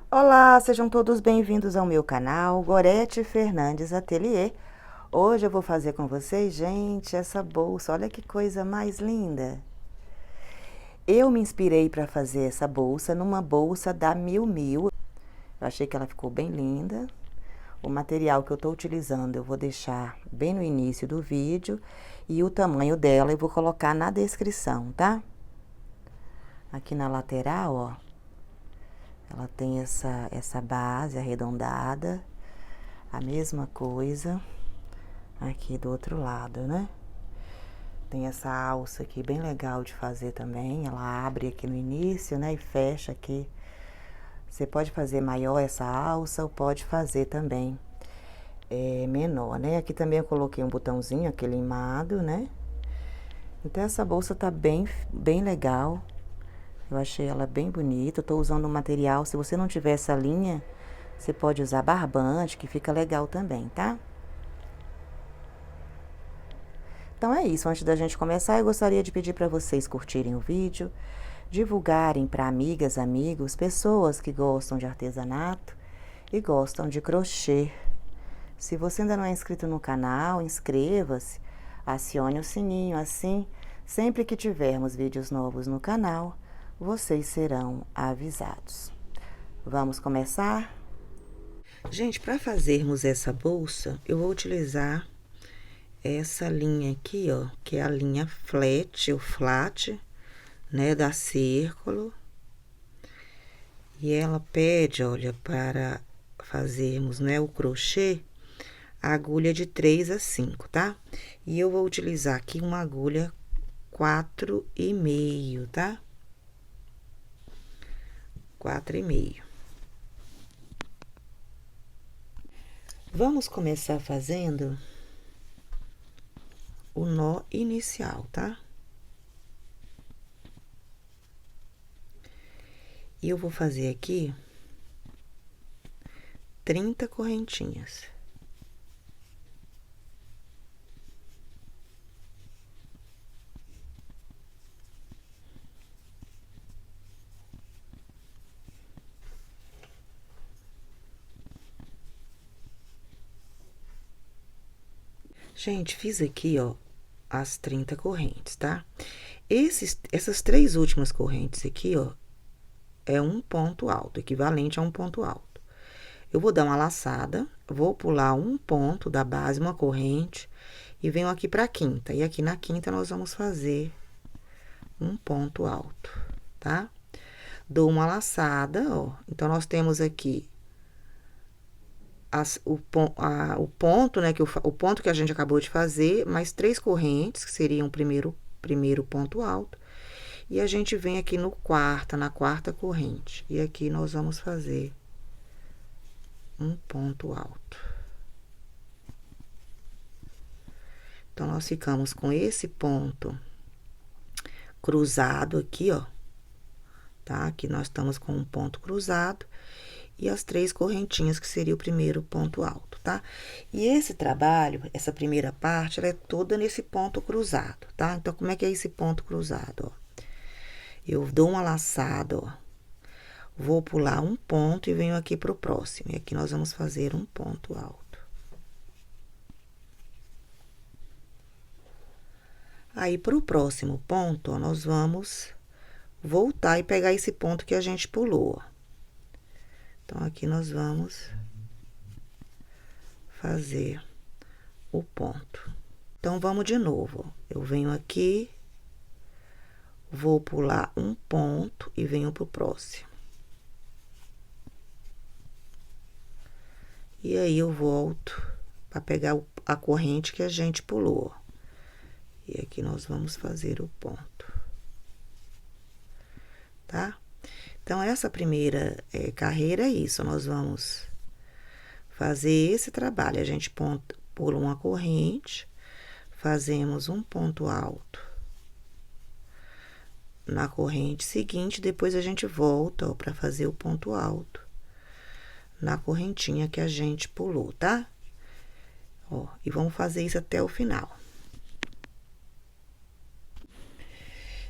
Olá, sejam todos bem-vindos ao meu canal, Gorete Fernandes Atelier. Hoje eu vou fazer com vocês, gente, essa bolsa. Olha que coisa mais linda. Eu me inspirei para fazer essa bolsa numa bolsa da Miu Miu. Eu achei que ela ficou bem linda. O material que eu estou utilizando eu vou deixar bem no início do vídeo e o tamanho dela eu vou colocar na descrição, tá? Aqui na lateral, ó, ela tem essa base arredondada, a mesma coisa aqui do outro lado, né? Tem essa alça aqui bem legal de fazer também, ela abre aqui no início, né? E fecha aqui. Você pode fazer maior essa alça ou pode fazer também menor, né? Aqui também eu coloquei um botãozinho, aquele limado, né? Então essa bolsa tá bem legal. Eu achei ela bem bonita. Eu tô usando um material, se você não tiver essa linha, você pode usar barbante, que fica legal também, tá? Então é isso, antes da gente começar, eu gostaria de pedir para vocês curtirem o vídeo, divulgarem para amigas, amigos, pessoas que gostam de artesanato e gostam de crochê. Se você ainda não é inscrito no canal, inscreva-se, acione o sininho, assim, sempre que tivermos vídeos novos no canal, vocês serão avisados. Vamos começar? Gente, para fazermos essa bolsa, eu vou utilizar essa linha aqui, ó, que é a linha flat, ou flat, né, da Círculo. E ela pede, olha, para fazermos, né, o crochê, a agulha de 3 a 5, tá? E eu vou utilizar aqui uma agulha 4,5, tá? 4,5. Vamos começar fazendo o nó inicial, tá? E eu vou fazer aqui 30 correntinhas. Gente, fiz aqui, ó, as 30 correntes, tá? Essas 3 últimas correntes aqui, ó, é um ponto alto, equivalente a um ponto alto. Eu vou dar uma laçada, vou pular um ponto da base, uma corrente, e venho aqui pra quinta. E aqui na quinta, nós vamos fazer um ponto alto, tá? Dou uma laçada, ó. Então, nós temos aqui o ponto, né, o ponto que a gente acabou de fazer, mais 3 correntes, que seriam o primeiro ponto alto. E a gente vem aqui na quarta corrente. E aqui nós vamos fazer um ponto alto. Então, nós ficamos com esse ponto cruzado aqui, ó. Tá? Aqui nós estamos com um ponto cruzado. E as 3 correntinhas, que seria o primeiro ponto alto, tá? E esse trabalho, essa primeira parte, ela é toda nesse ponto cruzado, tá? Então, como é que é esse ponto cruzado, ó? Eu dou uma laçada, ó. Vou pular um ponto e venho aqui pro próximo. E aqui nós vamos fazer um ponto alto. Aí, pro próximo ponto, ó, nós vamos voltar e pegar esse ponto que a gente pulou, ó. Então, aqui nós vamos fazer o ponto. Então, vamos de novo, ó. Eu venho aqui, vou pular um ponto e venho pro próximo. E aí, eu volto para pegar a corrente que a gente pulou. E aqui nós vamos fazer o ponto. Tá? Então, essa primeira carreira é isso. Nós vamos fazer esse trabalho. A gente pula uma corrente, fazemos um ponto alto na corrente seguinte, depois a gente volta, ó, para fazer o ponto alto na correntinha que a gente pulou, tá? Ó, e vamos fazer isso até o final.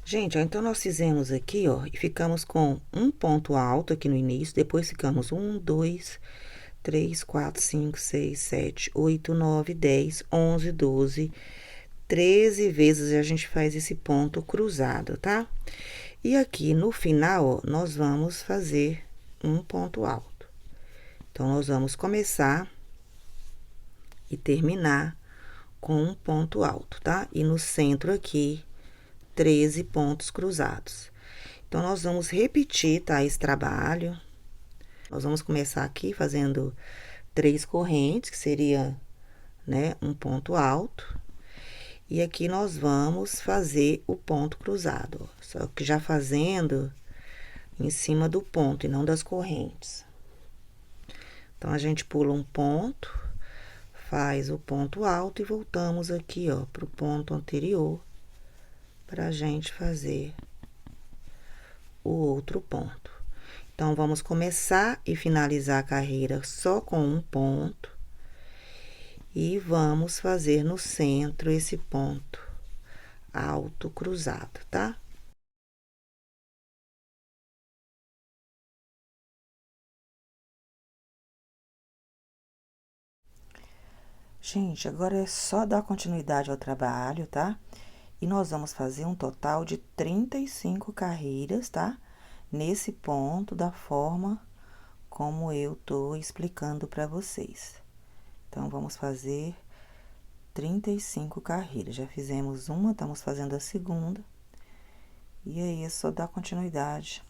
Gente, ó, então nós fizemos aqui, ó, e ficamos com um ponto alto aqui no início, depois ficamos 1, 2, 3, 4, 5, 6, 7, 8, 9, 10, 11, 12, 13 vezes a gente faz esse ponto cruzado, tá? E aqui no final, ó, nós vamos fazer um ponto alto. Então, nós vamos começar e terminar com um ponto alto, tá? E no centro aqui, 13 pontos cruzados. Então, nós vamos repetir, tá? Esse trabalho. Nós vamos começar aqui fazendo 3 correntes, que seria, né, um ponto alto. E aqui nós vamos fazer o ponto cruzado, ó. Só que já fazendo em cima do ponto e não das correntes. Então, a gente pula um ponto, faz o ponto alto e voltamos aqui, ó, pro ponto anterior, pra gente fazer o outro ponto. Então, vamos começar e finalizar a carreira só com um ponto. E vamos fazer no centro esse ponto alto cruzado, tá? Gente, agora é só dar continuidade ao trabalho, tá? E nós vamos fazer um total de 35 carreiras, tá? Nesse ponto, da forma como eu tô explicando para vocês. Então, vamos fazer 35 carreiras. Já fizemos uma, estamos fazendo a segunda. E aí, é só dar continuidade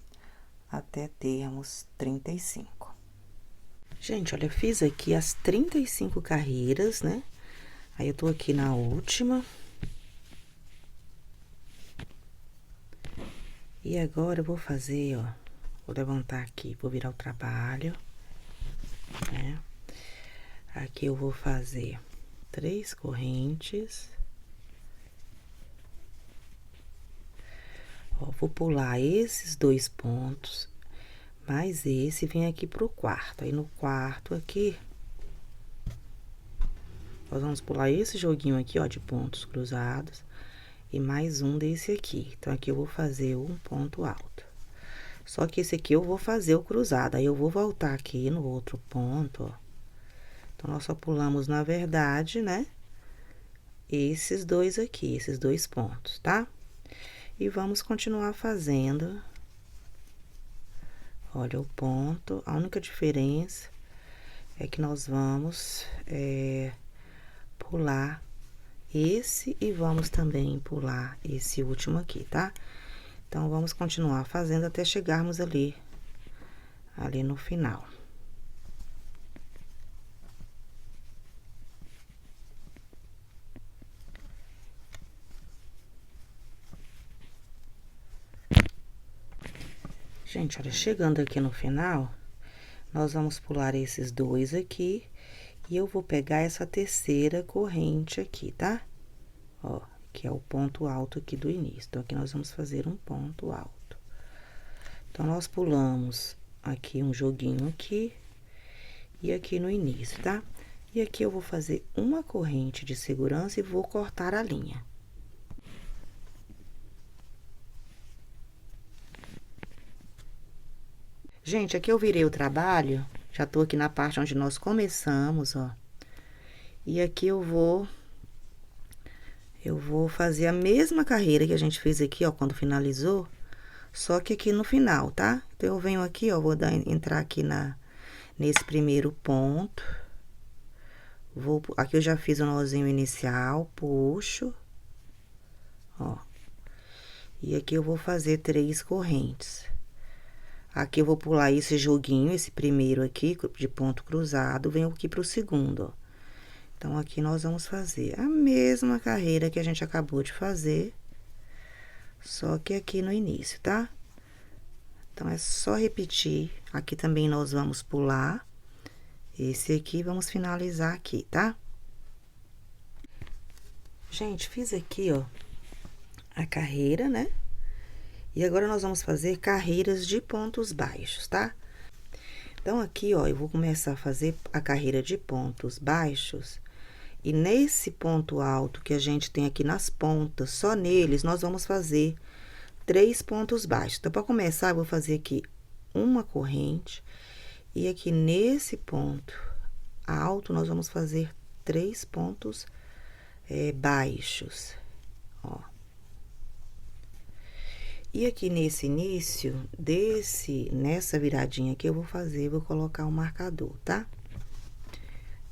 até termos 35. Gente, olha, eu fiz aqui as 35 carreiras, né? Aí, eu tô aqui na última. E agora, eu vou fazer, ó, vou levantar aqui, vou virar o trabalho, né? Aqui eu vou fazer 3 correntes. Ó, vou pular esses 2 pontos, mais esse, vem aqui pro quarto. Aí, no quarto aqui, nós vamos pular esse joguinho aqui, ó, de pontos cruzados, e mais um desse aqui. Então, aqui eu vou fazer um ponto alto. Só que esse aqui eu vou fazer o cruzado, aí eu vou voltar aqui no outro ponto, ó. Então, nós só pulamos, na verdade, né, esses dois aqui, esses 2 pontos, tá? E vamos continuar fazendo. Olha o ponto, a única diferença é que nós vamos pular esse e vamos também pular esse último aqui, tá? Então, vamos continuar fazendo até chegarmos ali no final. Gente, olha, chegando aqui no final, nós vamos pular esses 2 aqui e eu vou pegar essa terceira corrente aqui, tá? Ó, que é o ponto alto aqui do início. Então, aqui nós vamos fazer um ponto alto. Então, nós pulamos aqui um joguinho aqui e aqui no início, tá? E aqui eu vou fazer uma corrente de segurança e vou cortar a linha. Gente, aqui eu virei o trabalho, já tô aqui na parte onde nós começamos, ó. E aqui eu vou fazer a mesma carreira que a gente fez aqui, ó, quando finalizou, só que aqui no final, tá? Então, eu venho aqui, ó, vou entrar aqui nesse primeiro ponto. Aqui eu já fiz o nozinho inicial, puxo, ó. E aqui eu vou fazer 3 correntes. Aqui eu vou pular esse joguinho, esse primeiro aqui, de ponto cruzado, venho aqui pro segundo, ó. Então, aqui nós vamos fazer a mesma carreira que a gente acabou de fazer, só que aqui no início, tá? Então, é só repetir. Aqui também nós vamos pular esse aqui, vamos finalizar aqui, tá? Gente, fiz aqui, ó, a carreira, né? E agora, nós vamos fazer carreiras de pontos baixos, tá? Então, aqui, ó, eu vou começar a fazer a carreira de pontos baixos. E nesse ponto alto que a gente tem aqui nas pontas, só neles, nós vamos fazer 3 pontos baixos. Então, para começar, eu vou fazer aqui uma corrente, e aqui nesse ponto alto, nós vamos fazer 3 pontos baixos, ó. E aqui nesse início, nessa viradinha aqui, eu vou colocar um marcador, tá?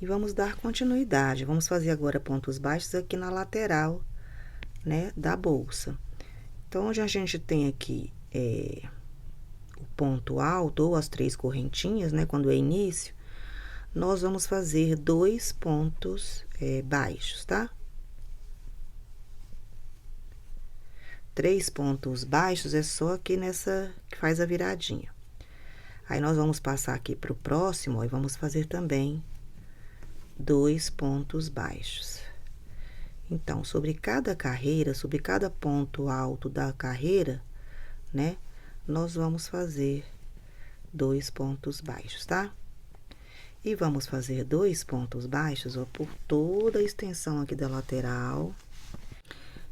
E vamos dar continuidade. Vamos fazer agora pontos baixos aqui na lateral, né, da bolsa. Então, onde a gente tem aqui o ponto alto, ou as 3 correntinhas, né, quando é início, nós vamos fazer 2 pontos baixos, tá? 3 pontos baixos é só aqui nessa que faz a viradinha. Aí, nós vamos passar aqui pro próximo, ó, e vamos fazer também 2 pontos baixos. Então, sobre cada carreira, sobre cada ponto alto da carreira, né, nós vamos fazer 2 pontos baixos, tá? E vamos fazer 2 pontos baixos, ó, por toda a extensão aqui da lateral.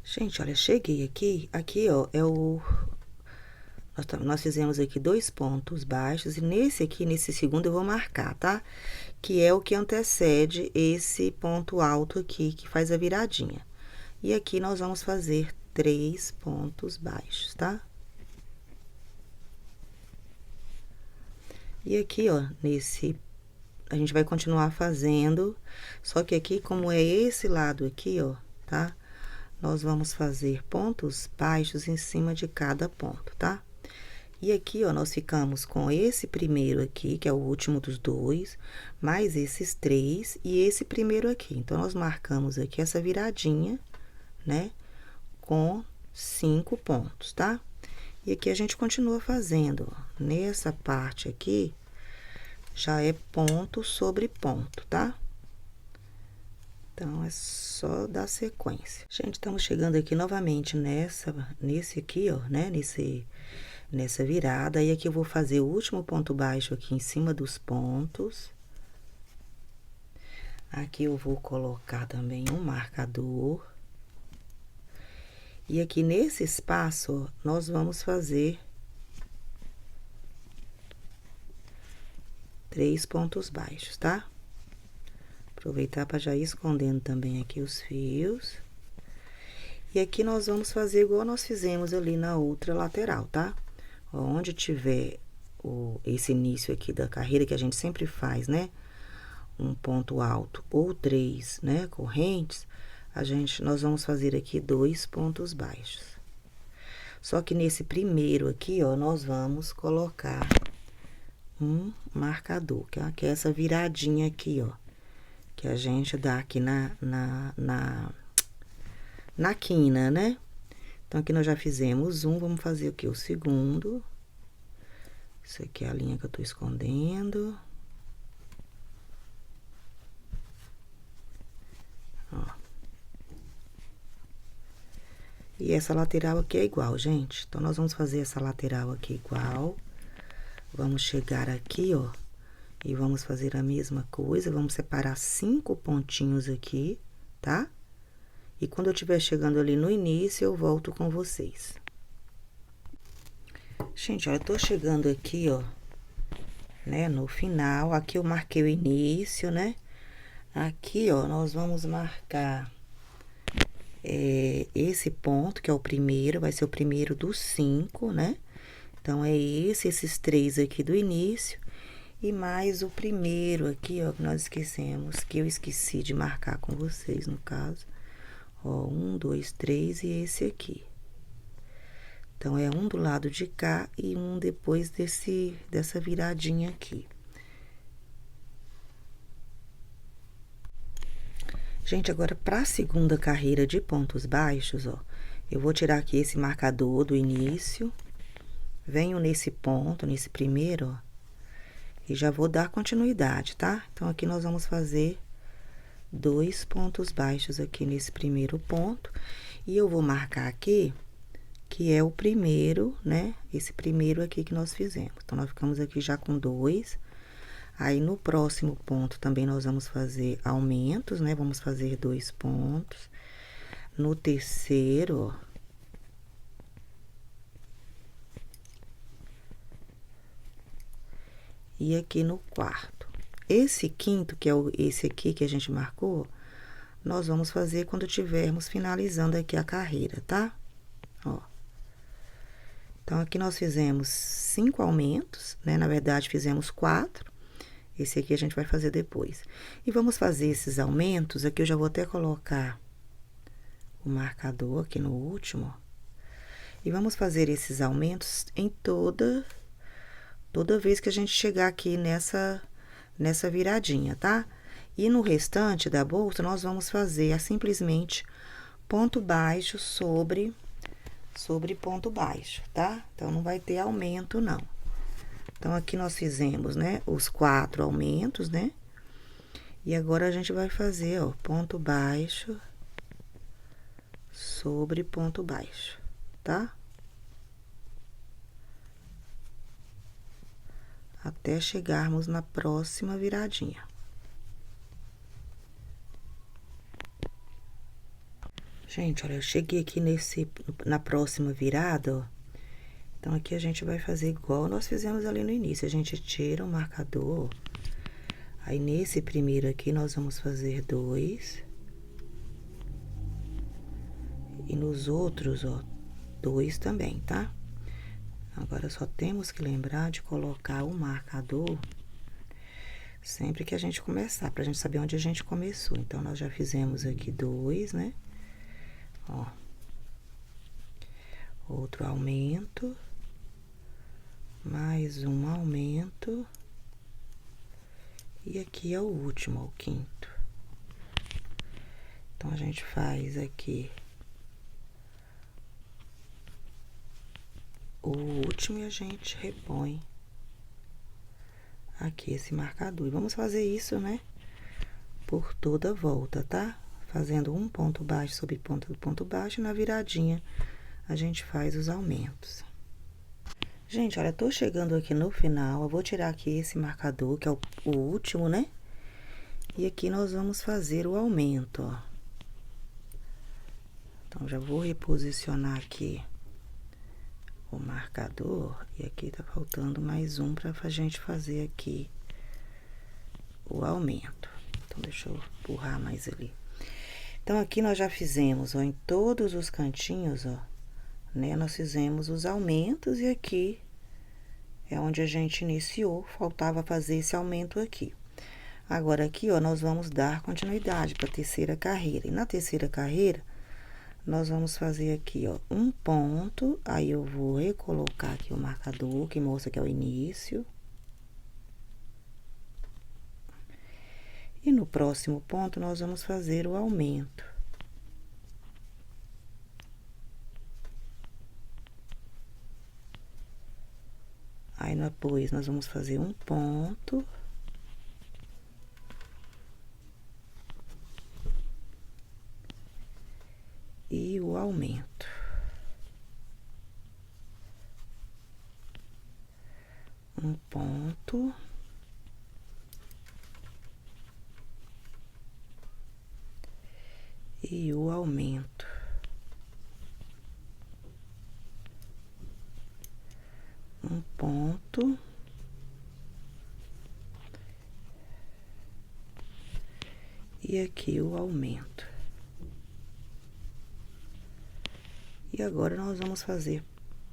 Gente, olha, cheguei aqui, ó, nós fizemos aqui 2 pontos baixos, e nesse segundo eu vou marcar, tá? Que é o que antecede esse ponto alto aqui, que faz a viradinha. E aqui nós vamos fazer 3 pontos baixos, tá? E aqui, ó, a gente vai continuar fazendo, só que aqui, como é esse lado aqui, ó, tá? Nós vamos fazer pontos baixos em cima de cada ponto, tá? E aqui, ó, nós ficamos com esse primeiro aqui, que é o último dos 2, mais esses 3 e esse primeiro aqui. Então, nós marcamos aqui essa viradinha, né, com 5 pontos, tá? E aqui a gente continua fazendo, ó. Nessa parte aqui, já é ponto sobre ponto, tá? Então, é só dar sequência. Gente, estamos chegando aqui novamente nesse aqui, ó, né, nessa virada. E aqui eu vou fazer o último ponto baixo aqui em cima dos pontos. Aqui eu vou colocar também um marcador. E aqui nesse espaço, ó, nós vamos fazer 3 pontos baixos, tá? Aproveitar para já ir escondendo também aqui os fios. E aqui nós vamos fazer igual nós fizemos ali na outra lateral, tá? Onde tiver esse início aqui da carreira, que a gente sempre faz, né? Um ponto alto ou 3, né, correntes, nós vamos fazer aqui 2 pontos baixos. Só que nesse primeiro aqui, ó, nós vamos colocar um marcador, que é essa viradinha aqui, ó, que a gente dá aqui na quina, né? Então, aqui nós já fizemos um, vamos fazer aqui o segundo. Isso aqui é a linha que eu tô escondendo. Ó. E essa lateral aqui é igual, gente. Então, nós vamos fazer essa lateral aqui igual. Vamos chegar aqui, ó, e vamos fazer a mesma coisa. Vamos separar 5 pontinhos aqui, tá? E quando eu estiver chegando ali no início, eu volto com vocês. Gente, olha, eu tô chegando aqui, ó, né, no final. Aqui eu marquei o início, né? Aqui, ó, nós vamos marcar esse ponto, que é o primeiro, vai ser o primeiro dos 5, né? Então, é esses 3 aqui do início. E mais o primeiro aqui, ó, que nós esquecemos, que eu esqueci de marcar com vocês, no caso. Ó, 1, 2, 3 e esse aqui. Então, é um do lado de cá e um depois dessa viradinha aqui. Gente, agora, para a segunda carreira de pontos baixos, ó, eu vou tirar aqui esse marcador do início, venho nesse ponto, nesse primeiro, ó, e já vou dar continuidade, tá? Então, aqui nós vamos fazer 2 pontos baixos aqui nesse primeiro ponto, e eu vou marcar aqui, que é o primeiro, né? Esse primeiro aqui que nós fizemos. Então, nós ficamos aqui já com 2. Aí, no próximo ponto, também nós vamos fazer aumentos, né? Vamos fazer 2 pontos. No terceiro, ó, e aqui no quarto. Esse quinto, que é esse aqui que a gente marcou, nós vamos fazer quando tivermos finalizando aqui a carreira, tá? Ó. Então, aqui nós fizemos 5 aumentos, né? Na verdade, fizemos 4. Esse aqui a gente vai fazer depois. E vamos fazer esses aumentos, aqui eu já vou até colocar o marcador aqui no último. E vamos fazer esses aumentos em toda vez que a gente chegar aqui nessa viradinha, tá? E no restante da bolsa, nós vamos fazer simplesmente ponto baixo sobre ponto baixo, tá? Então, não vai ter aumento, não. Então, aqui nós fizemos, né, os 4 aumentos, né? E agora, a gente vai fazer, ó, ponto baixo sobre ponto baixo, tá? Até chegarmos na próxima viradinha. Gente, olha, eu cheguei aqui na próxima virada, ó. Então, aqui a gente vai fazer igual nós fizemos ali no início. A gente tira o marcador. Aí, nesse primeiro aqui, nós vamos fazer 2. E nos outros, ó, 2 também, tá? Agora, só temos que lembrar de colocar o marcador sempre que a gente começar, pra gente saber onde a gente começou. Então, nós já fizemos aqui 2, né? Ó. Outro aumento. Mais um aumento. E aqui é o último, o quinto. Então, a gente faz aqui o último e a gente repõe aqui esse marcador. E vamos fazer isso, né, por toda a volta, tá? Fazendo um ponto baixo sobre ponto baixo, e na viradinha a gente faz os aumentos. Gente, olha, tô chegando aqui no final, eu vou tirar aqui esse marcador, que é o último, né? E aqui nós vamos fazer o aumento, ó. Então, já vou reposicionar aqui o marcador, e aqui tá faltando mais um pra gente fazer aqui o aumento. Então, deixa eu empurrar mais ali. Então, aqui nós já fizemos, ó, em todos os cantinhos, ó, né? Nós fizemos os aumentos e aqui é onde a gente iniciou, faltava fazer esse aumento aqui. Agora, aqui, ó, nós vamos dar continuidade para a terceira carreira. E na terceira carreira, nós vamos fazer aqui, ó, um ponto, aí eu vou recolocar aqui o marcador, que mostra que é o início. E no próximo ponto, nós vamos fazer o aumento. Aí, depois, nós vamos fazer um ponto. E o aumento. Um ponto. E o aumento. Um ponto. E aqui o aumento. E agora, nós vamos fazer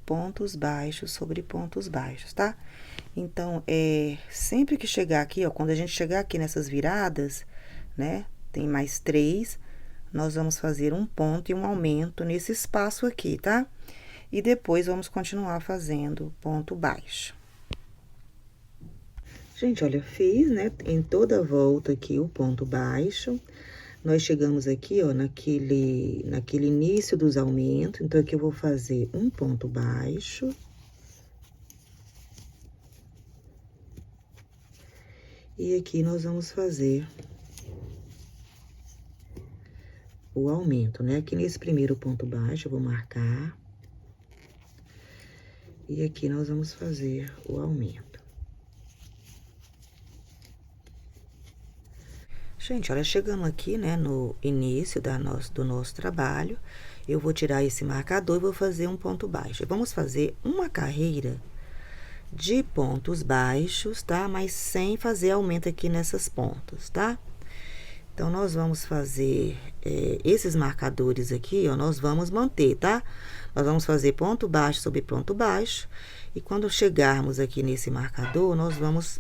pontos baixos sobre pontos baixos, tá? Então, sempre que chegar aqui, ó, quando a gente chegar aqui nessas viradas, né? Tem mais 3, nós vamos fazer um ponto e um aumento nesse espaço aqui, tá? E depois, vamos continuar fazendo ponto baixo. Gente, olha, fiz, né, em toda a volta aqui o ponto baixo. Nós chegamos aqui, ó, naquele início dos aumentos. Então, aqui eu vou fazer um ponto baixo. E aqui nós vamos fazer o aumento, né? Aqui nesse primeiro ponto baixo, eu vou marcar. E aqui nós vamos fazer o aumento. Gente, olha, chegamos aqui, né, no início do nosso trabalho. Eu vou tirar esse marcador e vou fazer um ponto baixo. Vamos fazer uma carreira de pontos baixos, tá? Mas sem fazer aumento aqui nessas pontas, tá? Então, nós vamos fazer esses marcadores aqui, ó, nós vamos manter, tá? Nós vamos fazer ponto baixo sobre ponto baixo. E quando chegarmos aqui nesse marcador, nós vamos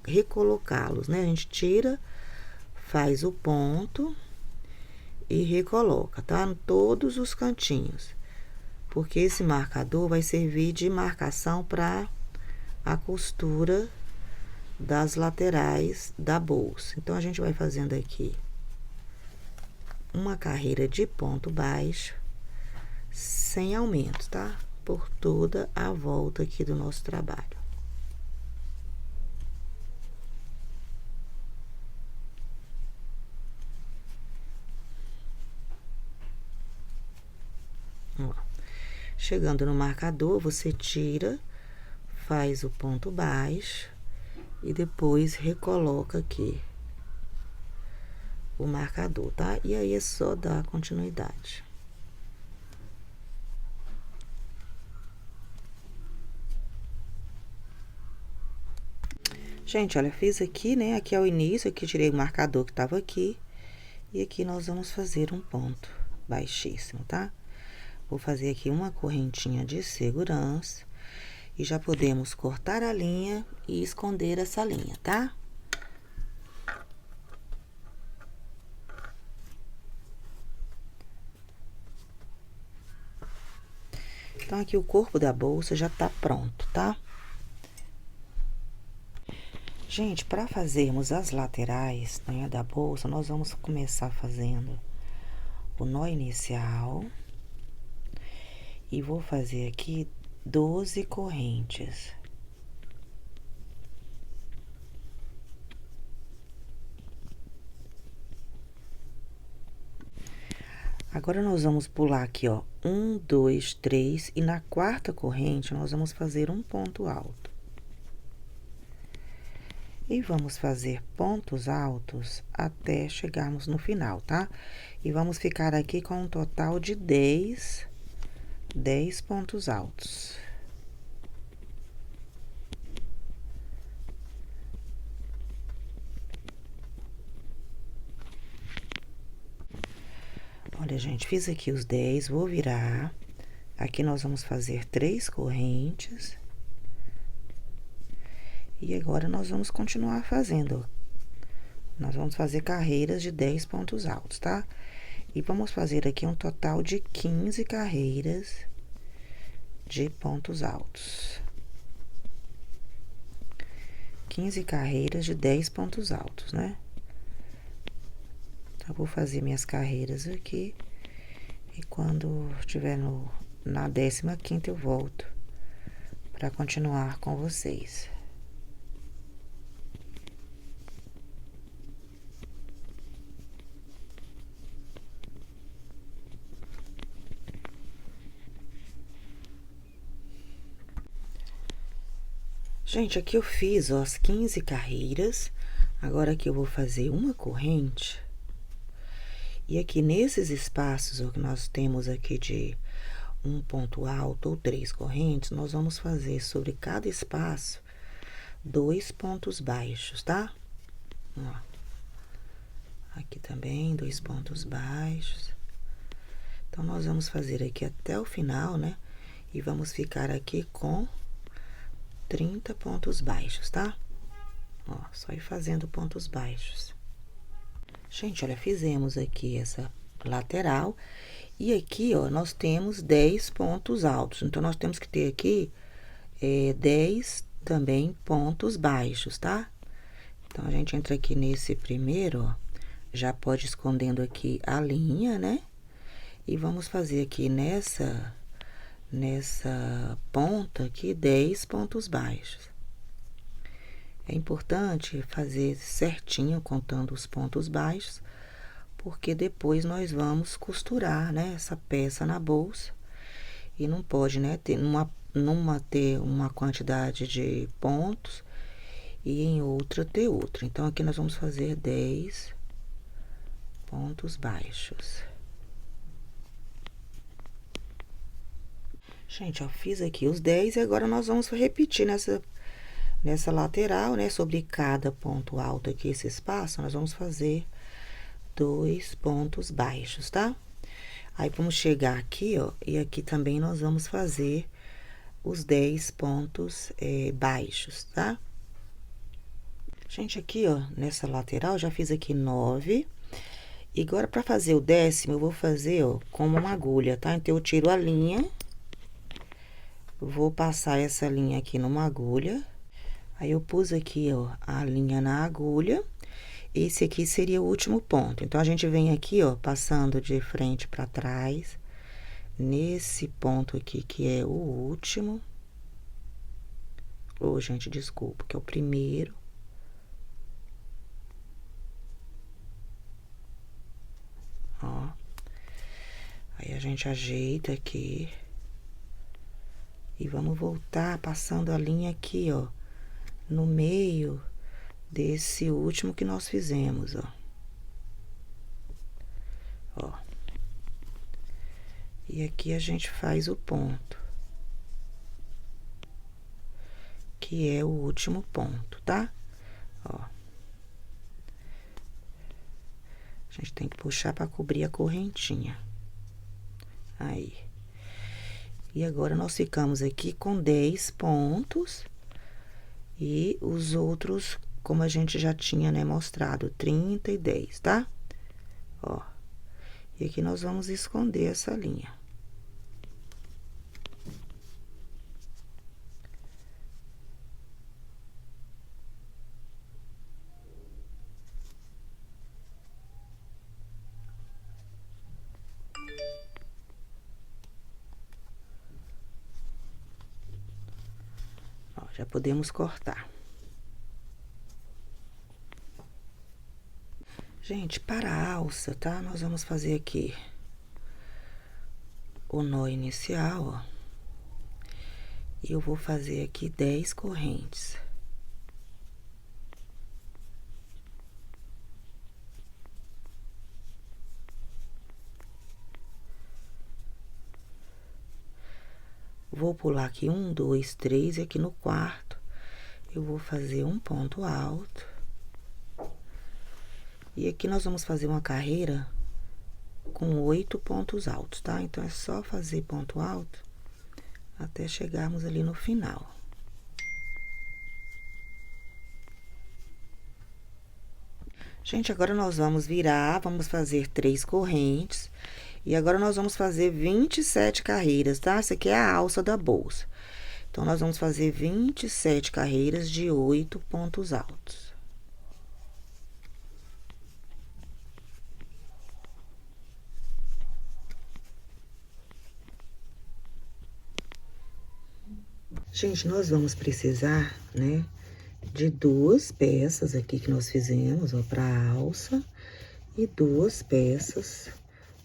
recolocá-los, né? A gente tira, faz o ponto e recoloca, tá? Em todos os cantinhos. Porque esse marcador vai servir de marcação para a costura das laterais da bolsa. Então, a gente vai fazendo aqui uma carreira de ponto baixo, sem aumento, tá? Por toda a volta aqui do nosso trabalho. Ó. Chegando no marcador, você tira, faz o ponto baixo e depois recoloca aqui o marcador, tá? E aí é só dar continuidade. Gente, olha, fiz aqui, né? Aqui é o início, aqui tirei o marcador que tava aqui. E aqui nós vamos fazer um ponto baixíssimo, tá? Vou fazer aqui uma correntinha de segurança. E já podemos cortar a linha e esconder essa linha, tá? Então, aqui o corpo da bolsa já tá pronto, tá? Gente, para fazermos as laterais, né, da bolsa, nós vamos começar fazendo o nó inicial. E vou fazer aqui 12 correntes. Agora, nós vamos pular aqui, ó, 1, 2, 3, e na quarta corrente, nós vamos fazer um ponto alto. E vamos fazer pontos altos até chegarmos no final, tá? E vamos ficar aqui com um total de 10 pontos altos. Olha, gente, fiz aqui os 10, vou virar. Aqui nós vamos fazer 3 correntes. E agora, nós vamos continuar fazendo. Nós vamos fazer carreiras de 10 pontos altos, tá? E vamos fazer aqui um total de 15 carreiras de pontos altos. 15 carreiras de 10 pontos altos, né? Então, vou fazer minhas carreiras aqui. E quando estiver na 15ª, eu volto para continuar com vocês. Gente, aqui eu fiz, ó, as 15 carreiras. Agora, aqui eu vou fazer uma corrente. E aqui, nesses espaços, ó, que nós temos aqui de um ponto alto ou 3 correntes, nós vamos fazer sobre cada espaço 2 pontos baixos, tá? Ó. Aqui também, 2 pontos baixos. Então, nós vamos fazer aqui até o final, né? E vamos ficar aqui com 30 pontos baixos, tá? Ó, só ir fazendo pontos baixos. Gente, olha, fizemos aqui essa lateral. E aqui, ó, nós temos 10 pontos altos. Então, nós temos que ter aqui 10 também pontos baixos, tá? Então, a gente entra aqui nesse primeiro, ó. Já pode ir escondendo aqui a linha, né? E vamos fazer aqui nessa ponta aqui 10 pontos baixos. É importante fazer certinho, contando os pontos baixos, porque depois nós vamos costurar, né, essa peça na bolsa. E não pode, né, ter ter uma quantidade de pontos e em outra ter outra. Então, aqui nós vamos fazer 10 pontos baixos. Gente, ó, fiz aqui os 10 e agora nós vamos repetir nessa lateral, né? Sobre cada ponto alto aqui, esse espaço, nós vamos fazer 2 pontos baixos, tá? Aí, vamos chegar aqui, ó, e aqui também nós vamos fazer os 10 pontos baixos, tá? Gente, aqui, ó, nessa lateral, já fiz aqui 9. E agora, pra fazer o 10º, eu vou fazer, ó, com uma agulha, tá? Então, eu tiro a linha, vou passar essa linha aqui numa agulha. Aí, eu pus aqui, ó, a linha na agulha. Esse aqui seria o último ponto. Então, a gente vem aqui, ó, passando de frente pra trás, nesse ponto aqui, que é o último. Ô, gente, desculpa, que é o primeiro. Ó. Aí, a gente ajeita aqui. E vamos voltar passando a linha aqui, ó, no meio desse último que nós fizemos, ó. Ó. E aqui a gente faz o ponto, que é o último ponto, tá? Ó. A gente tem que puxar pra cobrir a correntinha. Aí. E agora, nós ficamos aqui com 10 pontos. E os outros, como a gente já tinha, né, mostrado, 30 e 10, tá? Ó. E aqui nós vamos esconder essa linha. Ó, já podemos cortar. Gente, para a alça, tá? Nós vamos fazer aqui o nó inicial, ó. E eu vou fazer aqui 10 correntes. Vou pular aqui 1, 2, 3, e aqui no quarto eu vou fazer um ponto alto. E aqui nós vamos fazer uma carreira com 8 pontos altos, tá? Então, é só fazer ponto alto até chegarmos ali no final. Gente, agora nós vamos virar, vamos fazer 3 correntes. E agora, nós vamos fazer 27 carreiras, tá? Essa aqui é a alça da bolsa. Então, nós vamos fazer 27 carreiras de 8 pontos altos. Gente, nós vamos precisar, né, de 2 peças aqui que nós fizemos, ó, pra alça. E 2 peças,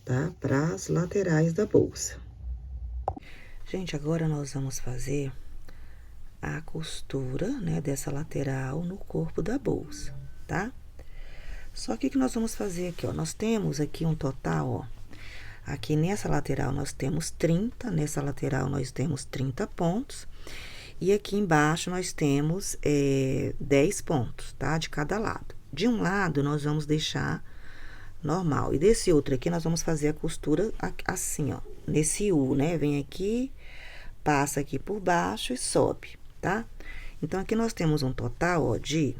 tá? Para as laterais da bolsa. Gente, agora nós vamos fazer a costura, né, dessa lateral no corpo da bolsa, tá? Só que o que nós vamos fazer aqui, ó, nós temos aqui um total, ó, aqui nessa lateral nós temos 30, nessa lateral nós temos 30 pontos, e aqui embaixo nós temos 10 pontos, tá? De cada lado. De um lado, nós vamos deixar normal, e desse outro aqui, nós vamos fazer a costura assim, ó, nesse U, né? Vem aqui, passa aqui por baixo e sobe, tá? Então, aqui nós temos um total, ó, de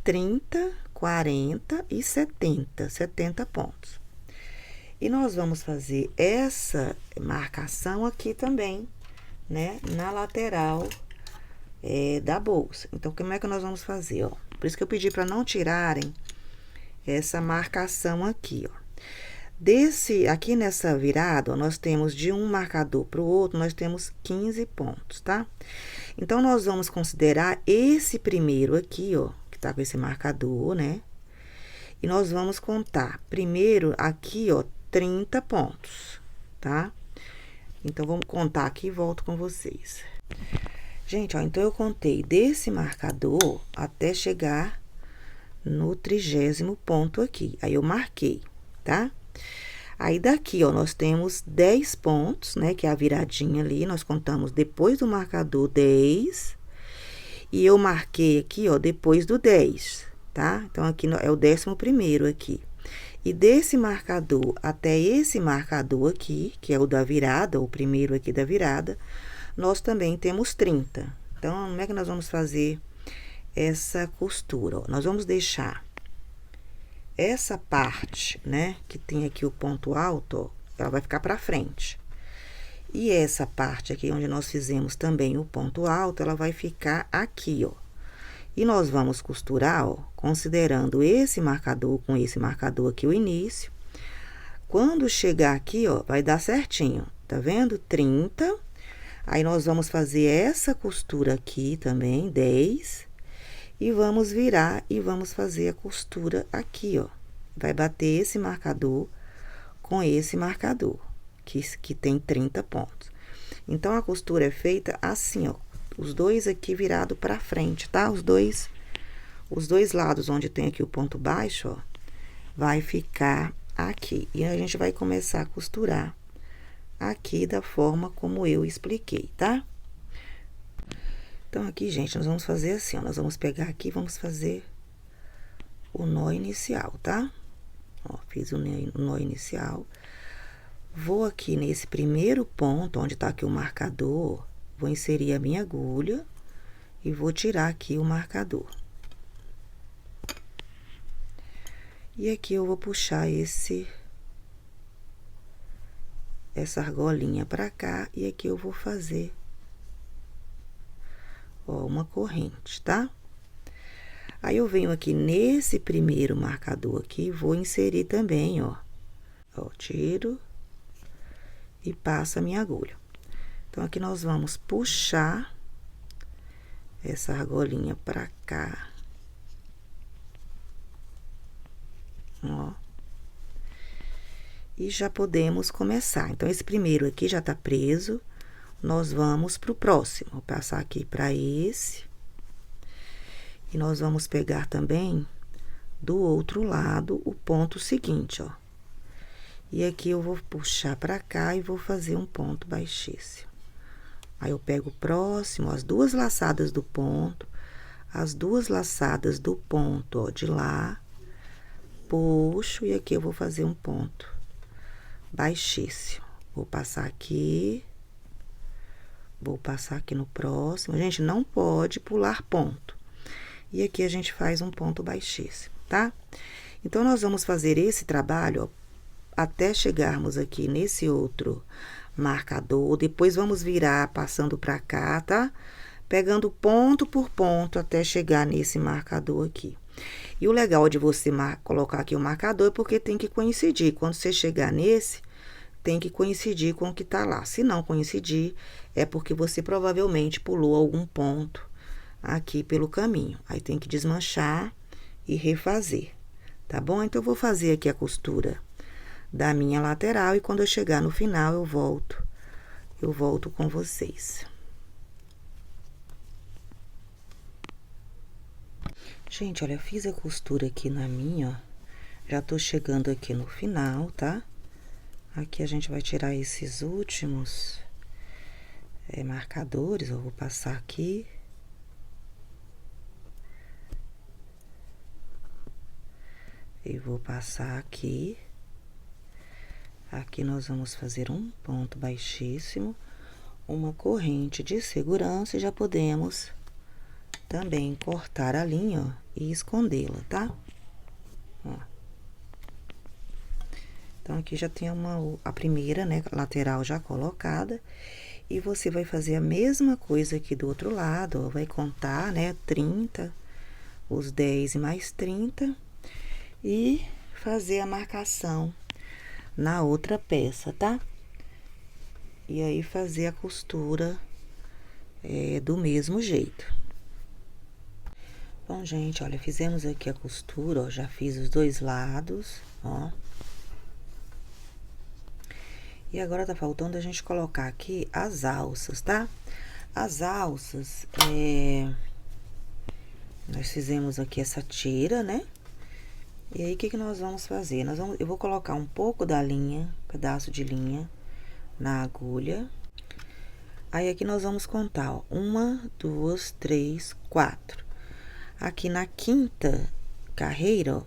30, 40 e 70 pontos. E nós vamos fazer essa marcação aqui também, né? Na lateral da bolsa. Então, como é que nós vamos fazer, ó? Por isso que eu pedi para não tirarem essa marcação aqui, ó. Aqui nessa virada, ó, nós temos de um marcador para o outro, nós temos 15 pontos, tá? Então, nós vamos considerar esse primeiro aqui, ó, que tá com esse marcador, né? E nós vamos contar primeiro aqui, ó, 30 pontos, tá? Então, vamos contar aqui e volto com vocês. Gente, ó, então, eu contei desse marcador até chegar no 30º ponto aqui. Aí, eu marquei, tá? Aí, daqui, ó, nós temos 10 pontos, né? Que é a viradinha ali, nós contamos depois do marcador 10. E eu marquei aqui, ó, depois do 10, tá? Então, aqui é o 11º aqui. E desse marcador até esse marcador aqui, que é o da virada, o primeiro aqui da virada, nós também temos 30. Então, como é que nós vamos fazer essa costura? Ó, nós vamos deixar essa parte, né, que tem aqui o ponto alto, ó, ela vai ficar pra frente. E essa parte aqui, onde nós fizemos também o ponto alto, ela vai ficar aqui, ó. E nós vamos costurar, ó, considerando esse marcador com esse marcador aqui, o início. Quando chegar aqui, ó, vai dar certinho, tá vendo? 30. Aí, nós vamos fazer essa costura aqui também, 10. E vamos virar e vamos fazer a costura aqui, ó. Vai bater esse marcador com esse marcador, que tem 30 pontos. Então, a costura é feita assim, ó. Os dois aqui virado pra frente, tá? Os dois lados onde tem aqui o ponto baixo, ó, vai ficar aqui. E a gente vai começar a costurar aqui da forma como eu expliquei, tá? Então, aqui, gente, nós vamos fazer assim, ó. Nós vamos pegar aqui e vamos fazer o nó inicial, tá? Ó, fiz o nó inicial. Vou aqui nesse primeiro ponto, onde tá aqui o marcador, vou inserir a minha agulha e vou tirar aqui o marcador. E aqui eu vou puxar essa argolinha pra cá, e aqui eu vou fazer, ó, uma corrente, tá? Aí, eu venho aqui nesse primeiro marcador aqui, vou inserir também, ó. Ó, tiro e passo a minha agulha. Então, aqui nós vamos puxar essa argolinha pra cá. Ó. E já podemos começar. Então, esse primeiro aqui já tá preso. Nós vamos pro próximo. Vou passar aqui pra esse. E nós vamos pegar também do outro lado o ponto seguinte, ó. E aqui eu vou puxar pra cá e vou fazer um ponto baixíssimo. Aí, eu pego o próximo, as duas laçadas do ponto, as duas laçadas do ponto, ó, de lá, puxo, e aqui eu vou fazer um ponto baixíssimo. Vou passar aqui no próximo. Gente, não pode pular ponto. E aqui a gente faz um ponto baixíssimo, tá? Então, nós vamos fazer esse trabalho, ó, até chegarmos aqui nesse outro marcador. Depois, vamos virar passando pra cá, tá? Pegando ponto por ponto até chegar nesse marcador aqui. E o legal de você colocar aqui o marcador é porque tem que coincidir. Quando você chegar nesse, tem que coincidir com o que tá lá. Se não coincidir, é porque você provavelmente pulou algum ponto aqui pelo caminho. Aí, tem que desmanchar e refazer, tá bom? Então, eu vou fazer aqui a costura da minha lateral, e quando eu chegar no final, eu volto com vocês. Gente, olha, eu fiz a costura aqui na minha, ó, já tô chegando aqui no final, tá? Aqui a gente vai tirar esses últimos marcadores, eu vou passar aqui. E vou passar aqui. Aqui nós vamos fazer um ponto baixíssimo, uma corrente de segurança, e já podemos também cortar a linha, ó, e escondê-la, tá? Ó. Então, aqui já tem a primeira, né, lateral já colocada. E você vai fazer a mesma coisa aqui do outro lado, ó, vai contar, né, 30, os 10 e mais 30, e fazer a marcação na outra peça, tá? E aí, fazer a costura do mesmo jeito. Bom, gente, olha, fizemos aqui a costura, ó, já fiz os dois lados, ó. E agora, tá faltando a gente colocar aqui as alças, tá? As alças, nós fizemos aqui essa tira, né? E aí, o que que nós vamos fazer? Eu vou colocar um pouco da linha, pedaço de linha, na agulha. Aí, aqui nós vamos contar, ó, 1, 2, 3, 4. Aqui na quinta carreira, ó,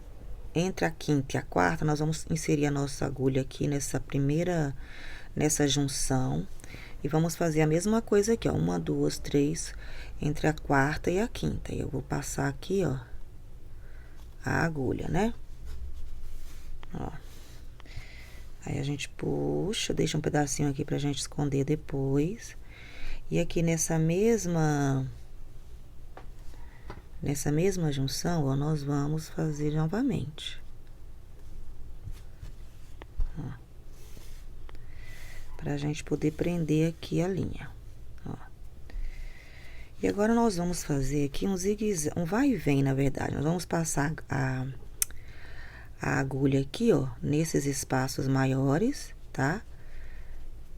entre a quinta e a quarta, nós vamos inserir a nossa agulha aqui nessa junção. E vamos fazer a mesma coisa aqui, ó, 1, 2, 3, entre a quarta e a quinta. E eu vou passar aqui, ó, a agulha, né? Ó. Aí, a gente puxa, deixa um pedacinho aqui pra gente esconder depois. E aqui nessa mesma junção, ó, nós vamos fazer novamente. Ó. Pra gente poder prender aqui a linha, ó. E agora, nós vamos fazer aqui um zigue-zague, um vai e vem, na verdade. Nós vamos passar a agulha aqui, ó, nesses espaços maiores, tá?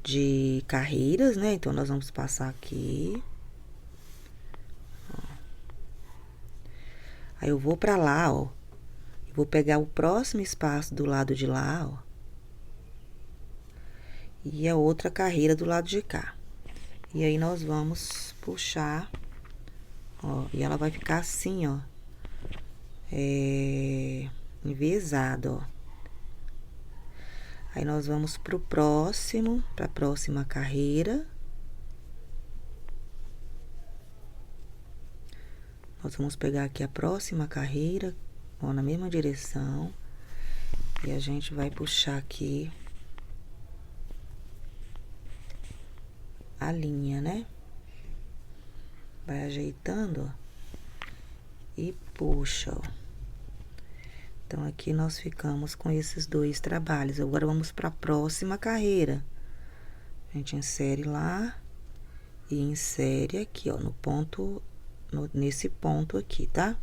De carreiras, né? Então, nós vamos passar aqui. Ó. Aí, eu vou pra lá, ó. E vou pegar o próximo espaço do lado de lá, ó. E a outra carreira do lado de cá. E aí, nós vamos puxar, ó. E ela vai ficar assim, ó. Envezado, ó. Aí, nós vamos pra próxima carreira. Nós vamos pegar aqui a próxima carreira, ó, na mesma direção. E a gente vai puxar aqui a linha, né? Vai ajeitando, ó. E puxa, ó. Então, aqui nós ficamos com esses dois trabalhos. Agora, vamos para a próxima carreira. A gente insere lá e insere aqui, ó, no ponto, nesse ponto aqui, tá?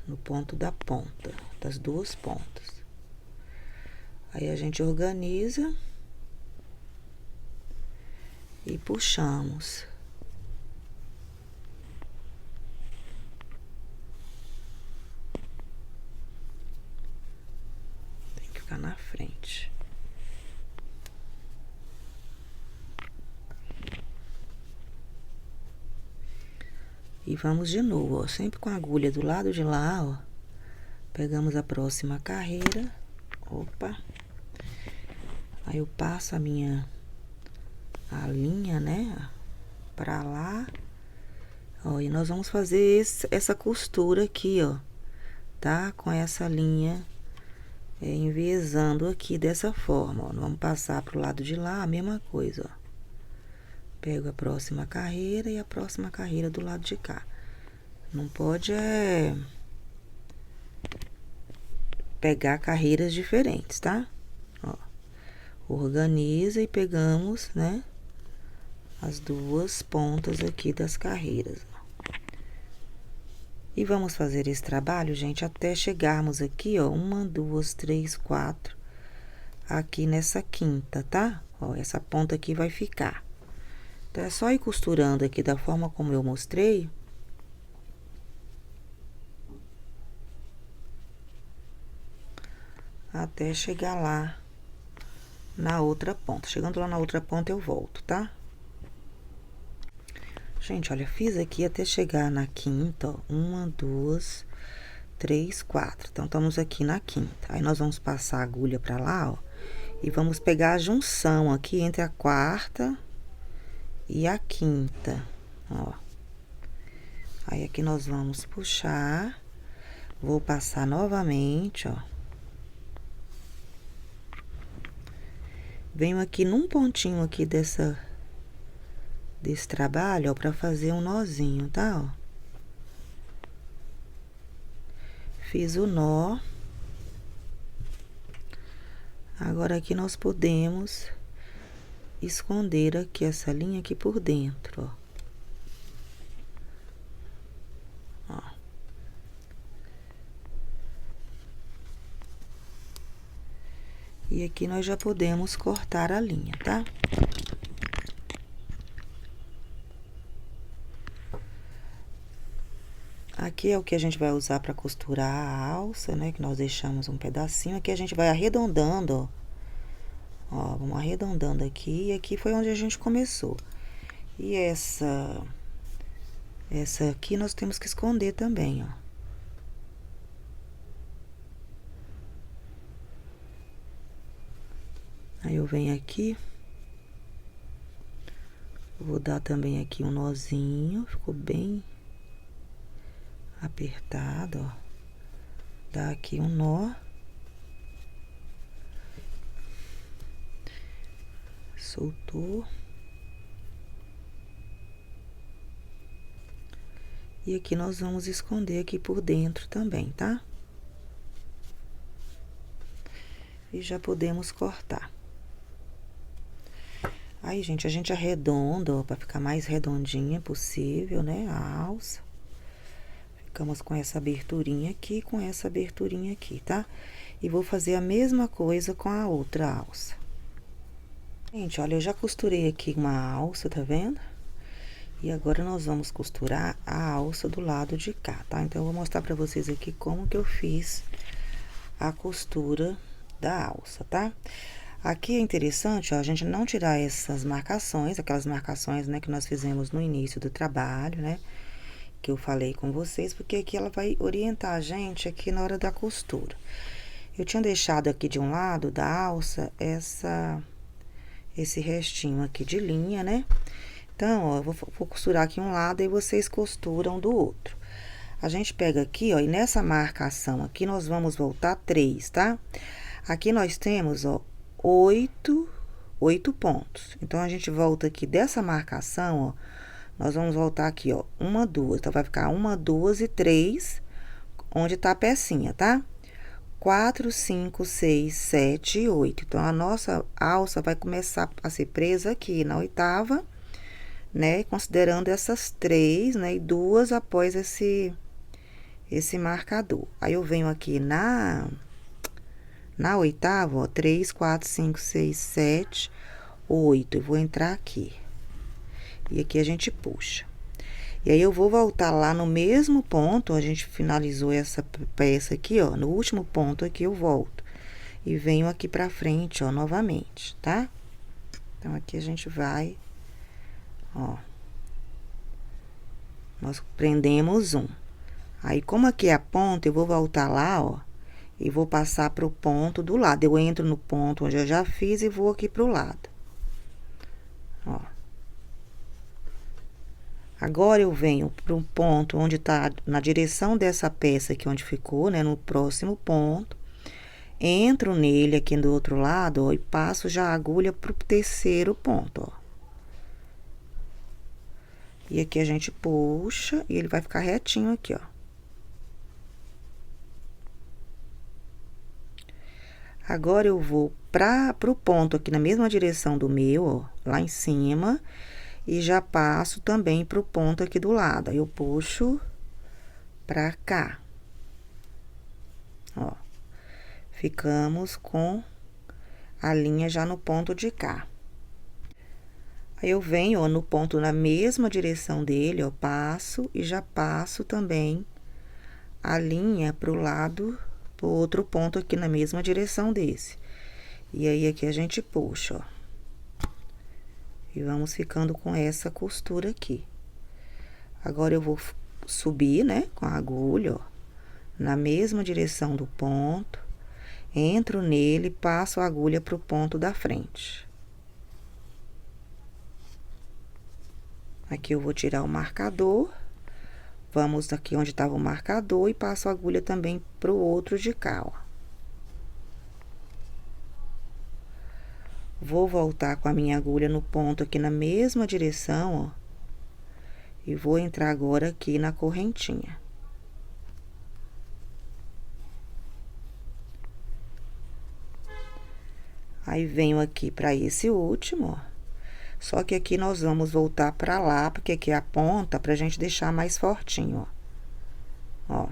No ponto da ponta, das duas pontas. Aí, a gente organiza e puxamos. Ficar na frente. E vamos de novo, ó, sempre com a agulha do lado de lá, ó. Pegamos a próxima carreira. Opa. Aí, eu passo a linha, né, pra lá. Ó, e nós vamos fazer essa costura aqui, ó, tá? Com essa linha envezando aqui dessa forma, ó. Vamos passar pro lado de lá, a mesma coisa, ó. Pego a próxima carreira e a próxima carreira do lado de cá. Não pode pegar carreiras diferentes, tá? Ó. Organiza e pegamos, né, as duas pontas aqui das carreiras, ó. E vamos fazer esse trabalho, gente, até chegarmos aqui, ó, 1, 2, 3, 4, aqui nessa quinta, tá? Ó, essa ponta aqui vai ficar. Então, é só ir costurando aqui da forma como eu mostrei. Até chegar lá na outra ponta. Chegando lá na outra ponta, eu volto, tá? Gente, olha, fiz aqui até chegar na quinta, ó. 1, 2, 3, 4. Então, estamos aqui na quinta. Aí, nós vamos passar a agulha pra lá, ó. E vamos pegar a junção aqui entre a quarta e a quinta, ó. Aí, aqui nós vamos puxar. Vou passar novamente, ó. Venho aqui num pontinho aqui desse trabalho, ó, pra fazer um nozinho, tá, ó. Fiz o nó. Agora, aqui nós podemos esconder aqui essa linha aqui por dentro, ó. Ó. E aqui nós já podemos cortar a linha, tá? Aqui é o que a gente vai usar para costurar a alça, né? Que nós deixamos um pedacinho. Aqui a gente vai arredondando, ó. Vamos arredondando aqui. E aqui foi onde a gente começou. E essa aqui nós temos que esconder também, ó. Aí eu venho aqui. Vou dar também aqui um nozinho. Ficou bem apertado, ó. Dá aqui um nó. Soltou. E aqui nós vamos esconder aqui por dentro também, tá? E já podemos cortar. Aí, gente, a gente arredonda, ó, pra ficar mais redondinha possível, né? A alça. Ficamos com essa aberturinha aqui, com essa aberturinha aqui, tá? E vou fazer a mesma coisa com a outra alça. Gente, olha, eu já costurei aqui uma alça, tá vendo? E agora nós vamos costurar a alça do lado de cá, tá? Então, eu vou mostrar pra vocês aqui como que eu fiz a costura da alça, tá? Aqui é interessante, ó, a gente não tirar essas marcações, aquelas marcações, né, que nós fizemos no início do trabalho, né? Que eu falei com vocês, porque aqui ela vai orientar a gente aqui na hora da costura. Eu tinha deixado aqui de um lado da alça esse restinho aqui de linha, né? Então, ó, eu vou costurar aqui um lado e vocês costuram do outro. A gente pega aqui, ó, e nessa marcação aqui nós vamos voltar 3, tá? Aqui nós temos, ó, 8 pontos. Então, a gente volta aqui dessa marcação, ó, nós vamos voltar aqui, ó, 1, 2. Então, vai ficar 1, 2 e 3, onde tá a pecinha, tá? 4, 5, 6, 7 e 8. Então, a nossa alça vai começar a ser presa aqui na oitava, né? Considerando essas 3, né? E 2 após esse marcador. Aí, eu venho aqui na oitava, ó, 3, 4, 5, 6, 7, 8. Eu vou entrar aqui. E aqui a gente puxa. E aí, eu vou voltar lá no mesmo ponto, a gente finalizou essa peça aqui, ó. No último ponto aqui, eu volto. E venho aqui pra frente, ó, novamente, tá? Então, aqui a gente vai, ó. Nós prendemos um. Aí, como aqui é a ponta, eu vou voltar lá, ó. E vou passar pro ponto do lado. Eu entro no ponto onde eu já fiz e vou aqui pro lado. Ó. Agora, eu venho pro ponto onde tá na direção dessa peça aqui, onde ficou, né? No próximo ponto. Entro nele aqui do outro lado, ó, e passo já a agulha pro terceiro ponto, ó. E aqui a gente puxa e ele vai ficar retinho aqui, ó. Agora, eu vou pro ponto aqui na mesma direção do meu, ó, lá em cima, e já passo também pro ponto aqui do lado. Aí, eu puxo pra cá. Ó. Ficamos com a linha já no ponto de cá. Aí, eu venho, ó, no ponto na mesma direção dele, ó, passo e já passo também a linha pro lado, pro outro ponto aqui na mesma direção desse. E aí, aqui a gente puxa, ó. E vamos ficando com essa costura aqui. Agora, eu vou subir, né, com a agulha, ó, na mesma direção do ponto. Entro nele, passo a agulha pro ponto da frente. Aqui eu vou tirar o marcador. Vamos aqui onde estava o marcador e passo a agulha também pro outro de cá, ó. Vou voltar com a minha agulha no ponto aqui na mesma direção, ó. E vou entrar agora aqui na correntinha. Aí, venho aqui pra esse último, ó. Só que aqui nós vamos voltar pra lá, porque aqui é a ponta, pra gente deixar mais fortinho, ó. Ó.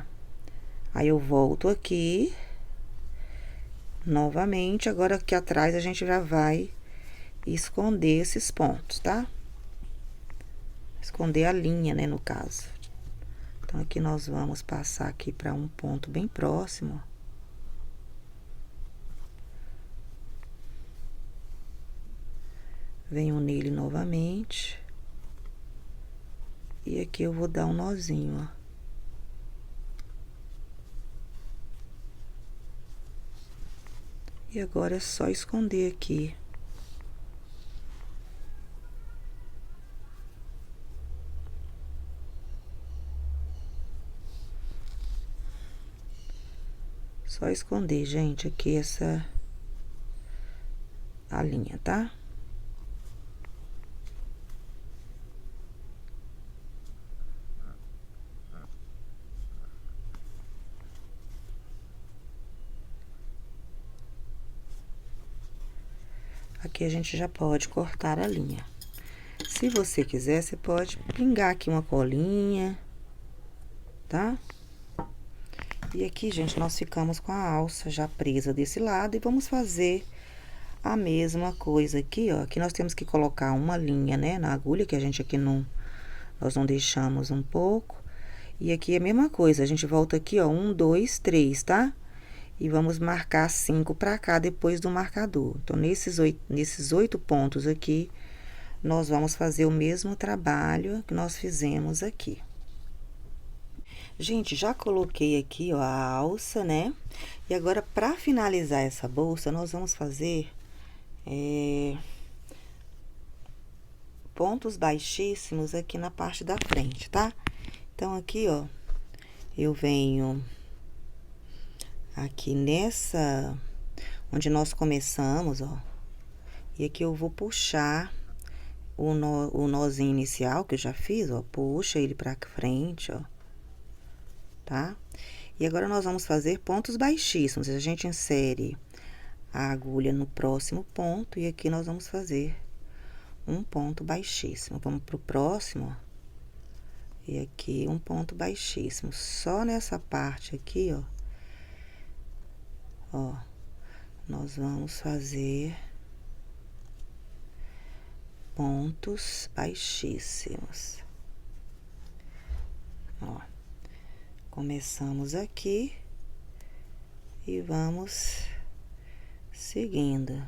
Aí, eu volto aqui. Novamente, agora aqui atrás a gente já vai esconder esses pontos, tá? Esconder a linha, né, no caso. Então, aqui nós vamos passar aqui para um ponto bem próximo. Venho nele novamente. E aqui eu vou dar um nozinho, ó. E agora é só esconder aqui. Só esconder, gente, aqui a linha, tá? Aqui a gente já pode cortar a linha. Se você quiser, você pode pingar aqui uma colinha, tá? E aqui, gente, nós ficamos com a alça já presa desse lado e vamos fazer a mesma coisa aqui, ó. Aqui nós temos que colocar uma linha, né, na agulha, que a gente aqui nós não deixamos um pouco. E aqui é a mesma coisa, a gente volta aqui, ó, 1, 2, 3, tá? E vamos marcar 5 pra cá depois do marcador. Então, nesses 8 pontos aqui, nós vamos fazer o mesmo trabalho que nós fizemos aqui. Gente, já coloquei aqui, ó, a alça, né? E agora, pra finalizar essa bolsa, nós vamos fazer pontos baixíssimos aqui na parte da frente, tá? Então, aqui, ó, eu venho aqui onde nós começamos, ó. E aqui eu vou puxar o nozinho inicial que eu já fiz, ó. Puxa ele pra frente, ó. Tá? E agora, nós vamos fazer pontos baixíssimos. A gente insere a agulha no próximo ponto e aqui nós vamos fazer um ponto baixíssimo. Vamos pro próximo, ó. E aqui um ponto baixíssimo. Só nessa parte aqui, ó. Ó, nós vamos fazer pontos baixíssimos. Ó. Começamos aqui e vamos seguindo.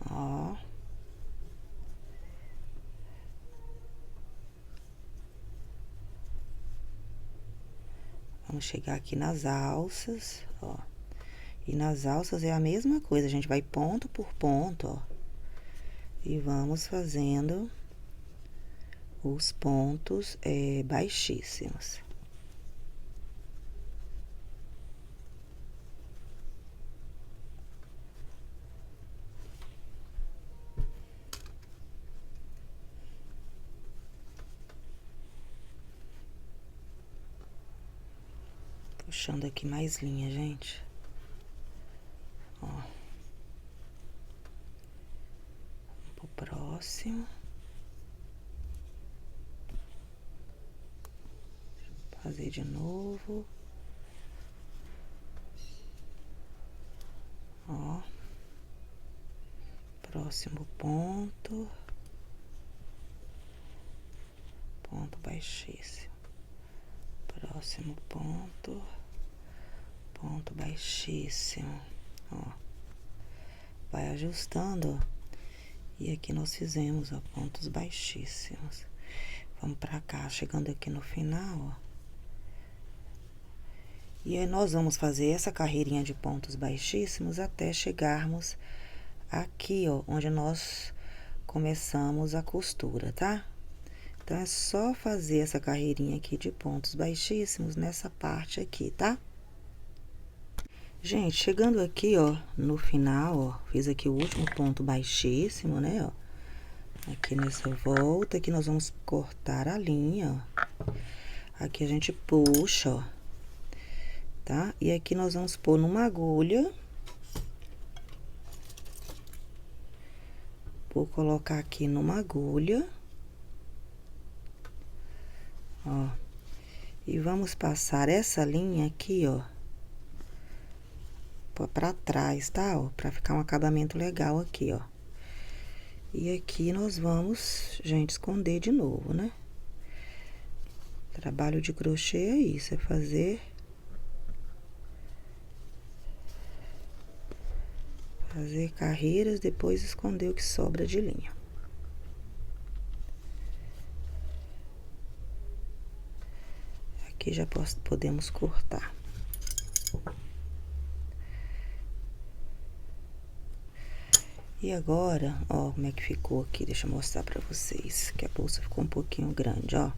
Ó. Vamos chegar aqui nas alças, ó. E nas alças é a mesma coisa, a gente vai ponto por ponto, ó. E vamos fazendo os pontos baixíssimos. Puxando aqui mais linha, gente. Ó. Vamos pro próximo. Fazer de novo. Ó. Próximo ponto. Ponto baixíssimo. Próximo ponto. Ponto baixíssimo, ó. Vai ajustando, ó. E aqui nós fizemos, ó, pontos baixíssimos. Vamos pra cá, chegando aqui no final, ó. E aí, nós vamos fazer essa carreirinha de pontos baixíssimos até chegarmos aqui, ó, onde nós começamos a costura, tá? Então, é só fazer essa carreirinha aqui de pontos baixíssimos nessa parte aqui, tá? Gente, chegando aqui, ó, no final, ó, fiz aqui o último ponto baixíssimo, né, ó. Aqui nessa volta, aqui nós vamos cortar a linha, ó. Aqui a gente puxa, ó, tá? E aqui nós vamos pôr numa agulha. Vou colocar aqui numa agulha. Ó. E vamos passar essa linha aqui, ó, pra trás, tá? Ó, pra ficar um acabamento legal aqui, ó. E aqui nós vamos, gente, esconder de novo, né? Trabalho de crochê é isso, é fazer carreiras, depois esconder o que sobra de linha. Aqui já podemos cortar. E agora, ó, como é que ficou aqui, deixa eu mostrar pra vocês, que a bolsa ficou um pouquinho grande, ó.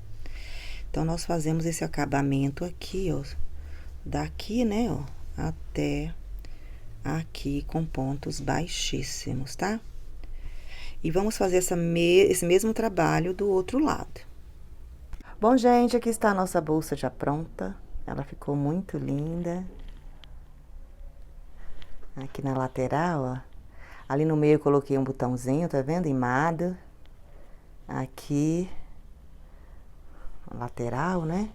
Então, nós fazemos esse acabamento aqui, ó, daqui, né, ó, até aqui com pontos baixíssimos, tá? E vamos fazer esse mesmo trabalho do outro lado. Bom, gente, aqui está a nossa bolsa já pronta. Ela ficou muito linda. Aqui na lateral, ó. Ali no meio eu coloquei um botãozinho, tá vendo? Imado. Aqui. Lateral, né?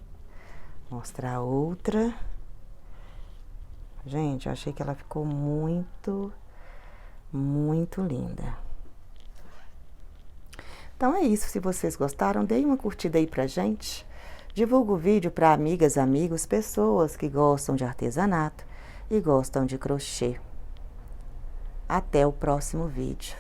Mostrar outra. Gente, eu achei que ela ficou muito, muito linda. Então é isso, se vocês gostaram, deem uma curtida aí pra gente. Divulga o vídeo para amigas, amigos, pessoas que gostam de artesanato e gostam de crochê. Até o próximo vídeo.